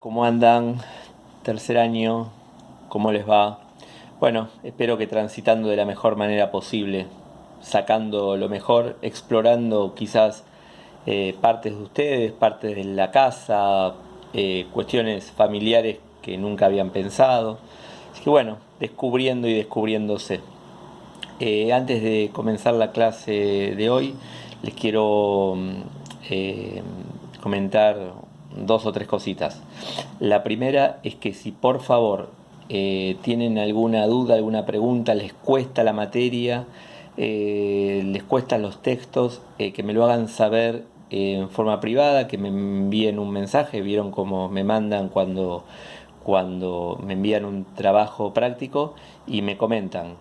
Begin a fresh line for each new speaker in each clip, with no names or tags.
¿Cómo andan? Tercer año, ¿cómo les va? Bueno, espero que transitando de la mejor manera posible, sacando lo mejor, explorando quizás partes de ustedes, partes de la casa, cuestiones familiares que nunca habían pensado. Así que bueno, descubriendo y descubriéndose. Antes de comenzar la clase de hoy, les quiero eh, comentar dos o tres cositas. La primera es que si por favor tienen alguna duda, alguna pregunta, les cuesta la materia, les cuestan los textos, que me lo hagan saber en forma privada, que me envíen un mensaje. Vieron cómo me mandan cuando me envían un trabajo práctico y me comentan.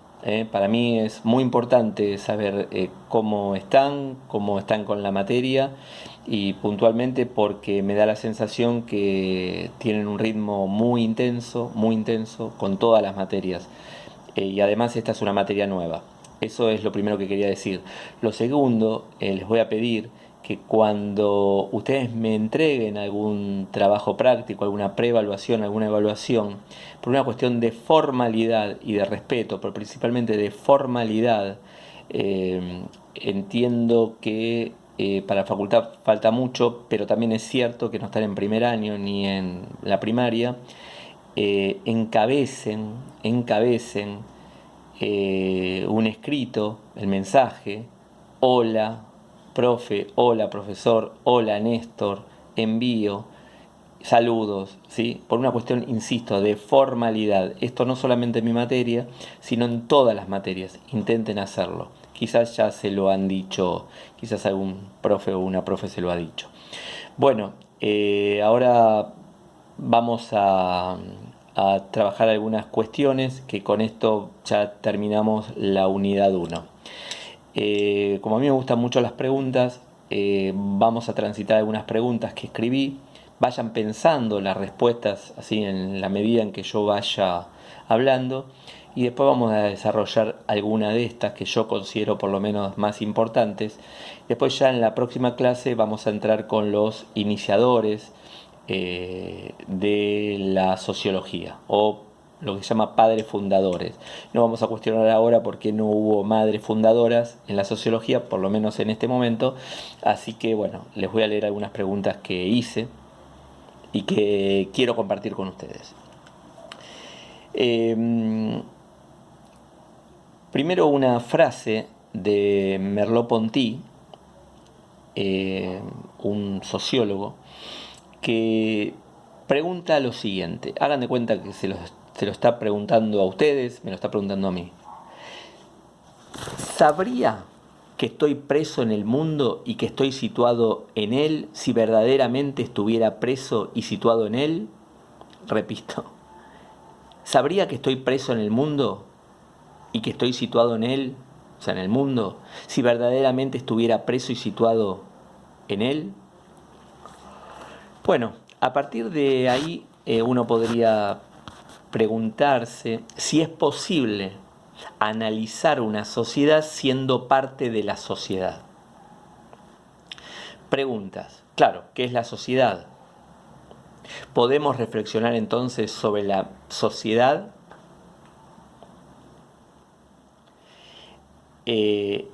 Para mí es muy importante saber cómo están con la materia y puntualmente porque me da la sensación que tienen un ritmo muy intenso con todas las materias. Y además esta es una materia nueva. Eso es lo primero que quería decir. Lo segundo, les voy a pedir que cuando ustedes me entreguen algún trabajo práctico, alguna preevaluación, alguna evaluación, por una cuestión de formalidad y de respeto, pero principalmente de formalidad, entiendo que para la facultad falta mucho, pero también es cierto que no están en primer año ni en la primaria. Encabecen un escrito, el mensaje: hola profe, hola profesor, hola Néstor, envío, saludos, ¿sí? Por una cuestión, insisto, de formalidad. Esto no solamente en mi materia, sino en todas las materias. Intenten hacerlo. Quizás ya se lo han dicho, quizás algún profe o una profe se lo ha dicho. Bueno, ahora vamos a trabajar algunas cuestiones que con esto ya terminamos la unidad uno. Como a mí me gustan mucho las preguntas, vamos a transitar algunas preguntas que escribí. Vayan pensando las respuestas así en la medida en que yo vaya hablando y después vamos a desarrollar alguna de estas que yo considero por lo menos más importantes. Después ya en la próxima clase vamos a entrar con los iniciadores de la sociología o lo que se llama padres fundadores. No vamos a cuestionar ahora por qué no hubo madres fundadoras en la sociología, por lo menos en este momento. Así que bueno, les voy a leer algunas preguntas que hice y que quiero compartir con ustedes. Primero una frase de Merleau-Ponty, un sociólogo, que pregunta lo siguiente. Hagan de cuenta que se lo está preguntando a ustedes, me lo está preguntando a mí. ¿Sabría que estoy preso en el mundo y que estoy situado en él si verdaderamente estuviera preso y situado en él? Repito. ¿Sabría que estoy preso en el mundo y que estoy situado en él, o sea, en el mundo, si verdaderamente estuviera preso y situado en él? Bueno, a partir de ahí uno podría preguntarse si es posible analizar una sociedad siendo parte de la sociedad. Preguntas. Claro, ¿qué es la sociedad? ¿Podemos reflexionar entonces sobre la sociedad? Eh,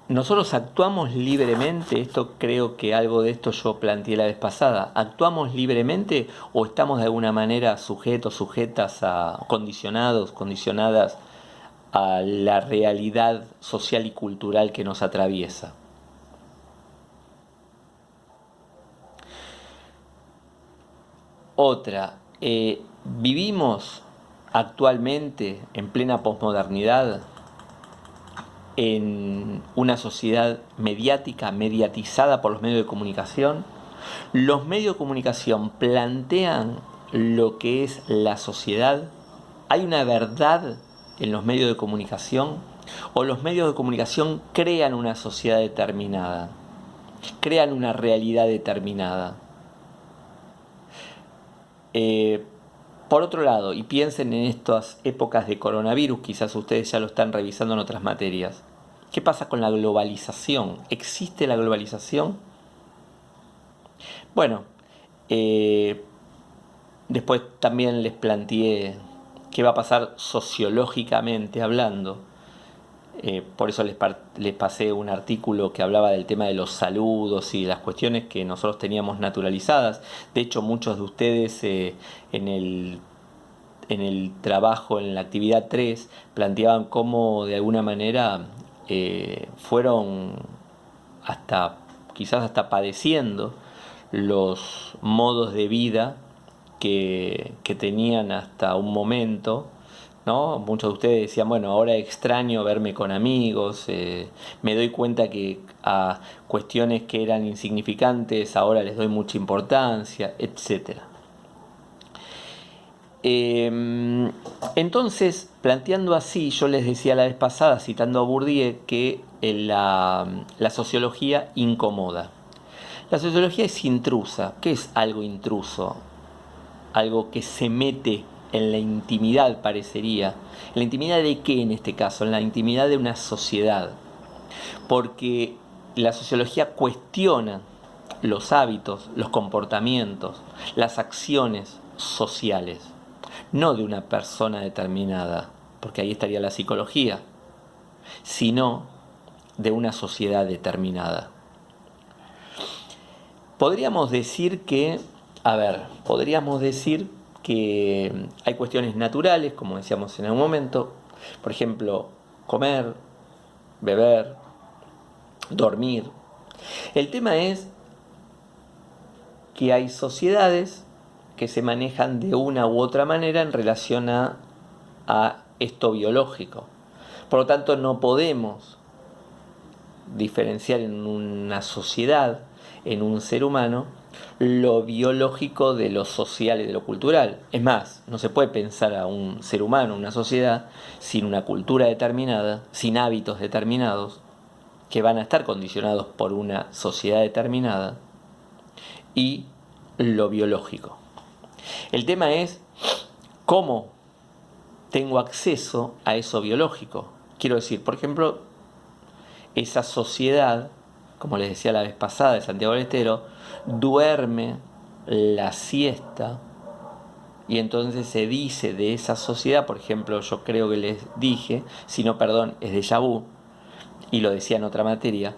Nosotros actuamos libremente, esto creo que algo de esto yo planteé la vez pasada, ¿actuamos libremente o estamos de alguna manera sujetos, sujetas a condicionados, condicionadas a la realidad social y cultural que nos atraviesa? Otra, ¿vivimos actualmente en plena posmodernidad en una sociedad mediática, mediatizada por los medios de comunicación? ¿Los medios de comunicación plantean lo que es la sociedad? ¿Hay una verdad en los medios de comunicación? ¿O los medios de comunicación crean una sociedad determinada? ¿Crean una realidad determinada? Eh, por otro lado, y piensen en estas épocas de coronavirus, quizás ustedes ya lo están revisando en otras materias. ¿Qué pasa con la globalización? ¿Existe la globalización? Bueno, eh, Después también les planteé qué va a pasar sociológicamente hablando. Por eso les pasé un artículo que hablaba del tema de los saludos y de las cuestiones que nosotros teníamos naturalizadas. De hecho, muchos de ustedes en el trabajo, en la actividad 3 planteaban cómo de alguna manera fueron hasta, quizás hasta padeciendo los modos de vida que tenían hasta un momento, ¿no? Muchos de ustedes decían, bueno, ahora extraño verme con amigos, me doy cuenta que a cuestiones que eran insignificantes ahora les doy mucha importancia, etcétera. Entonces, planteando así, yo les decía la vez pasada, citando a Bourdieu, que la sociología incomoda. La sociología es intrusa. ¿Qué es algo intruso? Algo que se mete en la intimidad, parecería. ¿En la intimidad de qué en este caso? En la intimidad de una sociedad. Porque la sociología cuestiona los hábitos, los comportamientos, las acciones sociales, no de una persona determinada, porque ahí estaría la psicología, sino de una sociedad determinada. Podríamos decir que hay cuestiones naturales, como decíamos en un momento, por ejemplo, comer, beber, dormir. El tema es que hay sociedades que se manejan de una u otra manera en relación a esto biológico. Por lo tanto, no podemos diferenciar en una sociedad, en un ser humano, lo biológico de lo social y de lo cultural. Es más, no se puede pensar a un ser humano, una sociedad, sin una cultura determinada, sin hábitos determinados, que van a estar condicionados por una sociedad determinada, y lo biológico. El tema es cómo tengo acceso a eso biológico. Quiero decir, por ejemplo, esa sociedad, como les decía la vez pasada de Santiago del Estero, duerme la siesta y entonces se dice de esa sociedad, por ejemplo, yo creo que les dije, si no, perdón, es déjà vu, y lo decía en otra materia,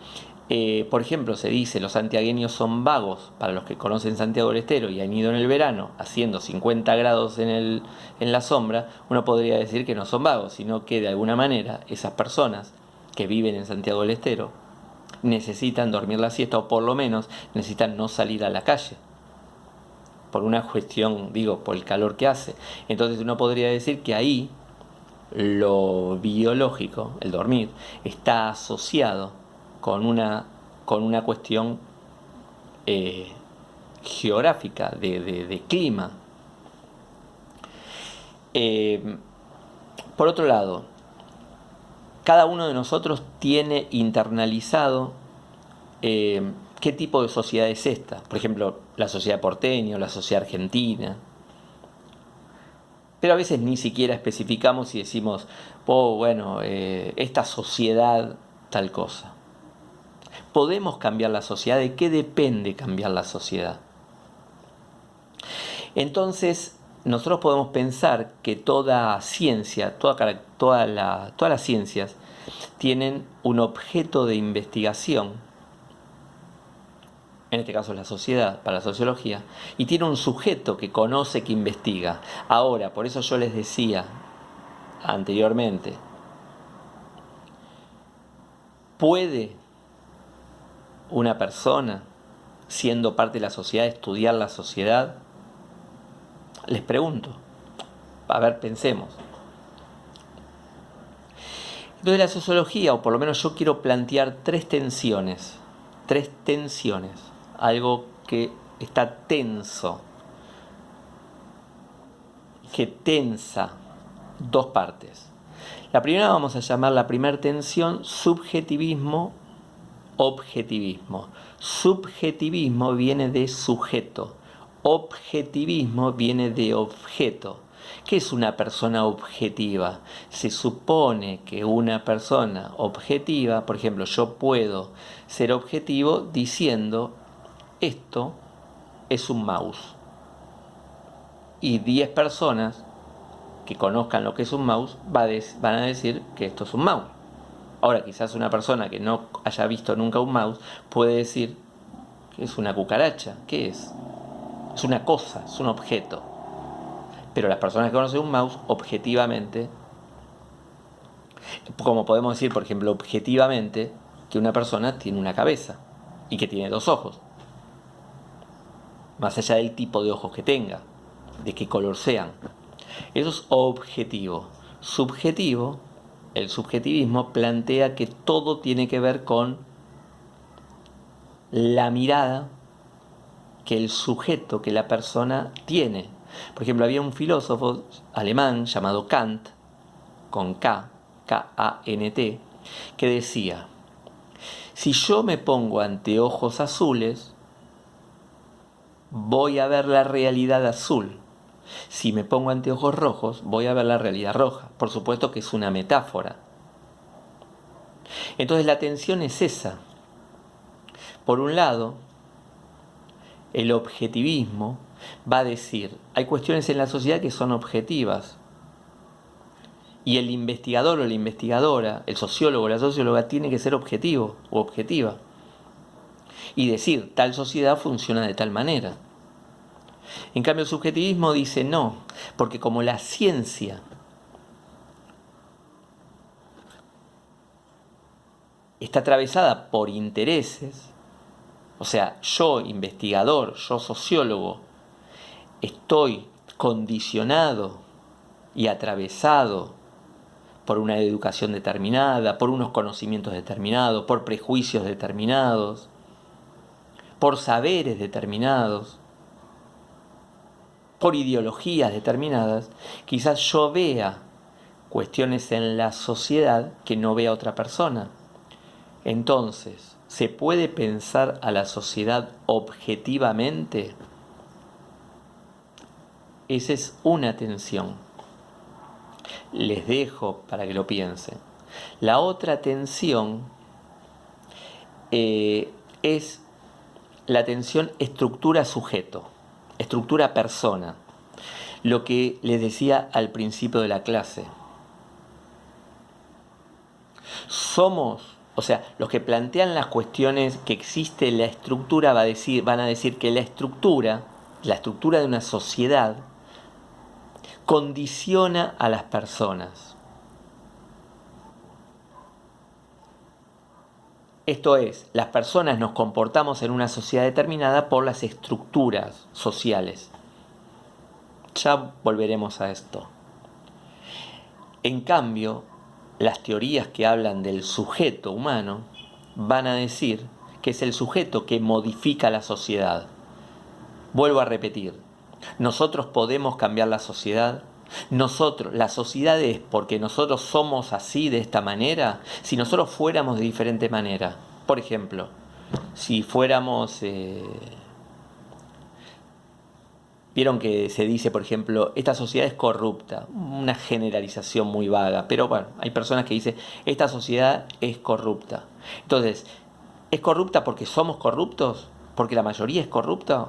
por ejemplo, se dice los santiagueños son vagos. Para los que conocen Santiago del Estero y han ido en el verano haciendo 50 grados en la sombra, uno podría decir que no son vagos, sino que de alguna manera esas personas que viven en Santiago del Estero necesitan dormir la siesta, o por lo menos necesitan no salir a la calle por una cuestión, por el calor que hace. Entonces uno podría decir que ahí lo biológico, el dormir, está asociado con una cuestión geográfica, de clima. Por otro lado, cada uno de nosotros tiene internalizado qué tipo de sociedad es esta. Por ejemplo, la sociedad porteña o la sociedad argentina. Pero a veces ni siquiera especificamos y decimos, esta sociedad tal cosa. ¿Podemos cambiar la sociedad? ¿De qué depende cambiar la sociedad? Entonces, nosotros podemos pensar que toda ciencia, todas las ciencias tienen un objeto de investigación, en este caso es la sociedad, para la sociología, y tiene un sujeto que conoce, que investiga. Ahora, por eso yo les decía anteriormente, ¿puede una persona, siendo parte de la sociedad, estudiar la sociedad? Les pregunto. A ver, pensemos. Entonces la sociología, o por lo menos yo quiero plantear tres tensiones, algo que está tenso, que tensa dos partes. La primera vamos a llamar la primera tensión subjetivismo, objetivismo. Subjetivismo viene de sujeto, objetivismo viene de objeto. ¿Qué es una persona objetiva? Se supone que una persona objetiva, por ejemplo, yo puedo ser objetivo diciendo esto es un mouse. y 10 personas que conozcan lo que es un mouse van a decir que esto es un mouse. Ahora, quizás una persona que no haya visto nunca un mouse puede decir que es una cucaracha. ¿Qué es? Es una cosa, es un objeto. Pero las personas que conocen un mouse, objetivamente, como podemos decir, por ejemplo, objetivamente, que una persona tiene una cabeza y que tiene 2 ojos. Más allá del tipo de ojos que tenga, de qué color sean. Eso es objetivo. Subjetivo, el subjetivismo plantea que todo tiene que ver con la mirada que el sujeto, que la persona tiene. Por ejemplo, había un filósofo alemán llamado Kant, con K, K-A-N-T, que decía: si yo me pongo anteojos azules, voy a ver la realidad azul. Si me pongo anteojos rojos, voy a ver la realidad roja. Por supuesto que es una metáfora. Entonces la tensión es esa. Por un lado, el objetivismo va a decir, hay cuestiones en la sociedad que son objetivas. Y el investigador o la investigadora, el sociólogo o la socióloga, tiene que ser objetivo o objetiva. Y decir, tal sociedad funciona de tal manera. En cambio, el subjetivismo dice no, porque como la ciencia está atravesada por intereses, o sea, yo investigador, yo sociólogo, estoy condicionado y atravesado por una educación determinada, por unos conocimientos determinados, por prejuicios determinados, por saberes determinados, por ideologías determinadas, quizás yo vea cuestiones en la sociedad que no vea otra persona. Entonces, ¿se puede pensar a la sociedad objetivamente? Esa es una tensión. Les dejo para que lo piensen. La otra tensión es la tensión estructura-sujeto, estructura-persona. Lo que les decía al principio de la clase. Somos, o sea, los que plantean las cuestiones que existe la estructura van a decir que la estructura de una sociedad, condiciona a las personas. Esto es, las personas nos comportamos en una sociedad determinada por las estructuras sociales. Ya volveremos a esto. En cambio, las teorías que hablan del sujeto humano van a decir que es el sujeto que modifica la sociedad. Vuelvo a repetir, nosotros podemos cambiar la sociedad. La sociedad es porque nosotros somos así, de esta manera. Si nosotros fuéramos de diferente manera, por ejemplo, si fuéramos... Vieron que se dice, por ejemplo, esta sociedad es corrupta, una generalización muy vaga, pero bueno, hay personas que dicen, esta sociedad es corrupta. Entonces, ¿es corrupta porque somos corruptos? ¿Porque la mayoría es corrupta?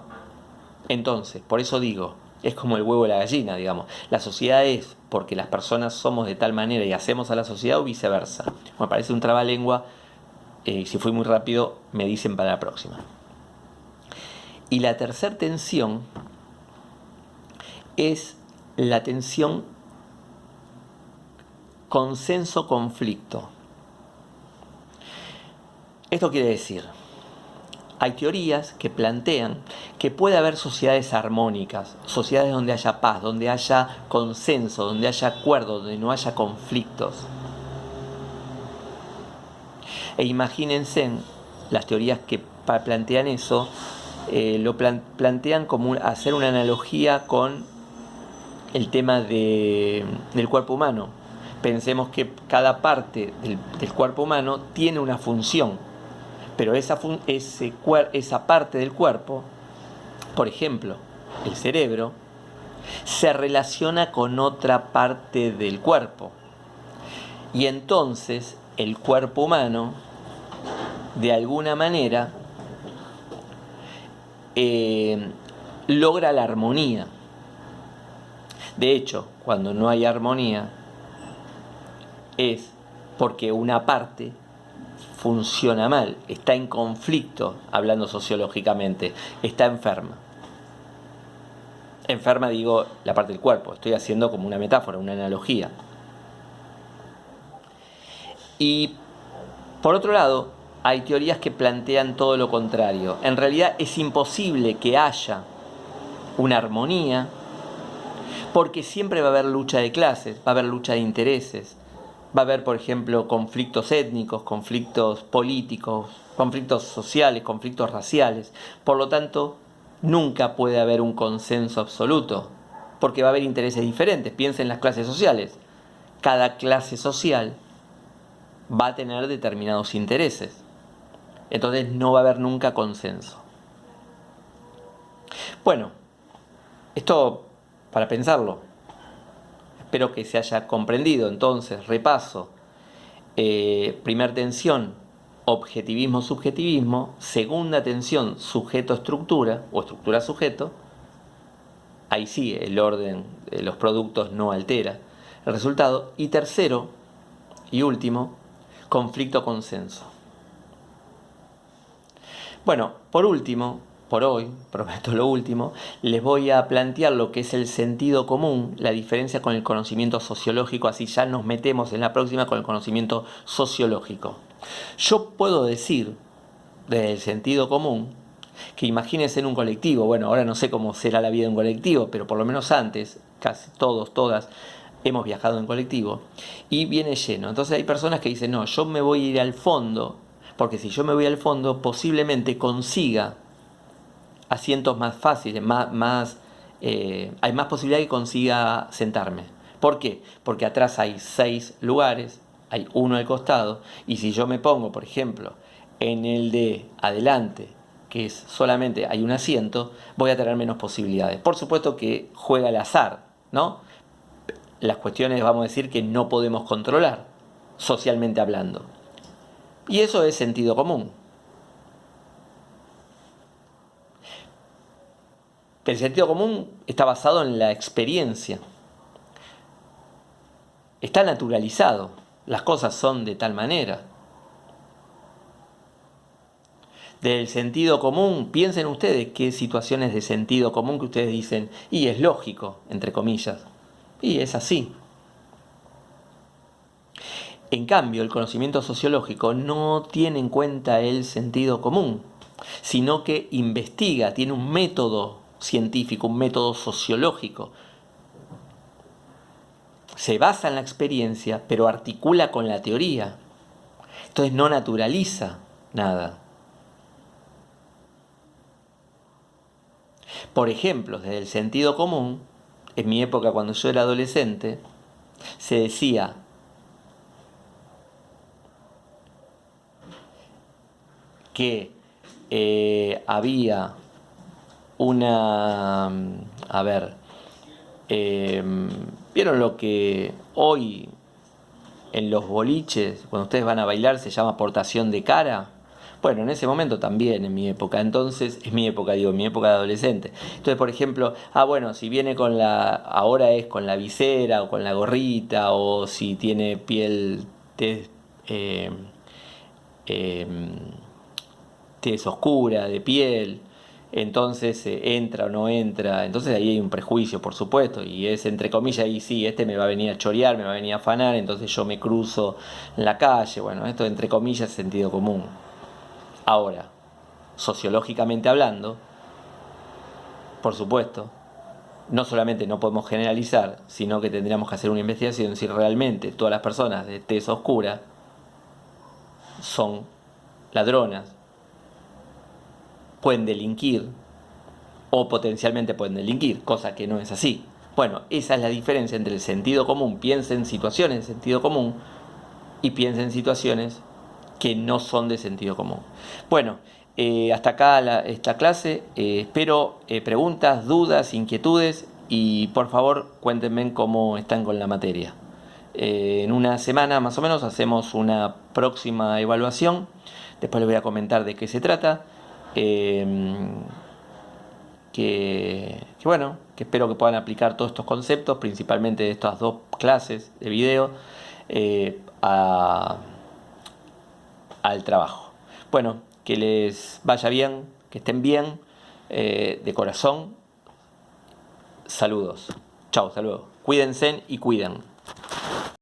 Entonces, por eso digo, es como el huevo y la gallina, digamos. La sociedad es porque las personas somos de tal manera y hacemos a la sociedad o viceversa. Me parece un trabalengua, si fui muy rápido, me dicen para la próxima. Y la tercera tensión es la tensión consenso-conflicto. Esto quiere decir, hay teorías que plantean que puede haber sociedades armónicas, sociedades donde haya paz, donde haya consenso, donde haya acuerdo, donde no haya conflictos. E imagínense, las teorías que plantean eso, lo plantean como hacer una analogía con el tema del cuerpo humano. Pensemos que cada parte del cuerpo humano tiene una función, pero esa parte del cuerpo, por ejemplo, el cerebro, se relaciona con otra parte del cuerpo. Y entonces el cuerpo humano, de alguna manera, logra la armonía. De hecho, cuando no hay armonía es porque una parte funciona mal, está en conflicto, hablando sociológicamente, está enferma. Enferma digo la parte del cuerpo, estoy haciendo como una metáfora, una analogía. Y por otro lado, hay teorías que plantean todo lo contrario. En realidad es imposible que haya una armonía porque siempre va a haber lucha de clases, va a haber lucha de intereses, va a haber, por ejemplo, conflictos étnicos, conflictos políticos, conflictos sociales, conflictos raciales. Por lo tanto, nunca puede haber un consenso absoluto, porque va a haber intereses diferentes. Piensa en las clases sociales. Cada clase social va a tener determinados intereses. Entonces no va a haber nunca consenso. Bueno, esto para pensarlo. Espero que se haya comprendido. Entonces, repaso. Primer tensión, objetivismo-subjetivismo. Segunda tensión, sujeto-estructura o estructura-sujeto. Ahí sí, el orden de los productos no altera el resultado. Y tercero y último, conflicto-consenso. Bueno, por último, por hoy, prometo lo último, les voy a plantear lo que es el sentido común, la diferencia con el conocimiento sociológico, así ya nos metemos en la próxima con el conocimiento sociológico. Yo puedo decir, desde el sentido común, que imagínense en un colectivo, bueno, ahora no sé cómo será la vida en un colectivo, pero por lo menos antes, casi todos, todas, hemos viajado en colectivo, y viene lleno. Entonces hay personas que dicen, no, yo me voy a ir al fondo, porque si yo me voy al fondo, posiblemente consiga asientos más fáciles, hay más posibilidad de que consiga sentarme. ¿Por qué? Porque atrás hay 6 lugares, hay uno al costado, y si yo me pongo, por ejemplo, en el de adelante, que es solamente hay un asiento, voy a tener menos posibilidades. Por supuesto que juega el azar, ¿no? Las cuestiones, vamos a decir, que no podemos controlar, socialmente hablando. Y eso es sentido común. El sentido común está basado en la experiencia. Está naturalizado. Las cosas son de tal manera. Del sentido común, piensen ustedes qué situaciones de sentido común que ustedes dicen, y es lógico, entre comillas. Y es así. En cambio, el conocimiento sociológico no tiene en cuenta el sentido común, sino que investiga, tiene un método científico, un método sociológico. Se basa en la experiencia, pero articula con la teoría. Entonces no naturaliza nada. Por ejemplo, desde el sentido común, en mi época cuando yo era adolescente, se decía que había una... A ver, ¿vieron lo que hoy en los boliches, cuando ustedes van a bailar, se llama portación de cara? Bueno, en ese momento también, en mi época. Entonces, es mi época, digo, mi época de adolescente. Entonces, por ejemplo, bueno, si viene con ahora es con la visera o con la gorrita, o si tiene piel tez, eh, tez oscura de piel, entonces entra o no entra. Entonces ahí hay un prejuicio, por supuesto, y es entre comillas, y sí, este me va a venir a chorear, me va a venir a afanar, entonces yo me cruzo en la calle. Bueno, esto entre comillas es sentido común. Ahora, sociológicamente hablando, por supuesto, no solamente no podemos generalizar, sino que tendríamos que hacer una investigación si realmente todas las personas de tez oscura son ladronas, pueden delinquir o potencialmente pueden delinquir, cosa que no es así. Bueno, esa es la diferencia entre el sentido común. Piensa en situaciones de sentido común y piensa en situaciones que no son de sentido común. Bueno, hasta acá esta clase. Espero preguntas, dudas, inquietudes y por favor cuéntenme cómo están con la materia. En una semana más o menos hacemos una próxima evaluación. Después les voy a comentar de qué se trata. Que bueno, que espero que puedan aplicar todos estos conceptos, principalmente de estas 2 clases de video, al trabajo. Bueno, que les vaya bien, que estén bien, de corazón. Saludos. Chao, hasta luego. Cuídense y cuiden.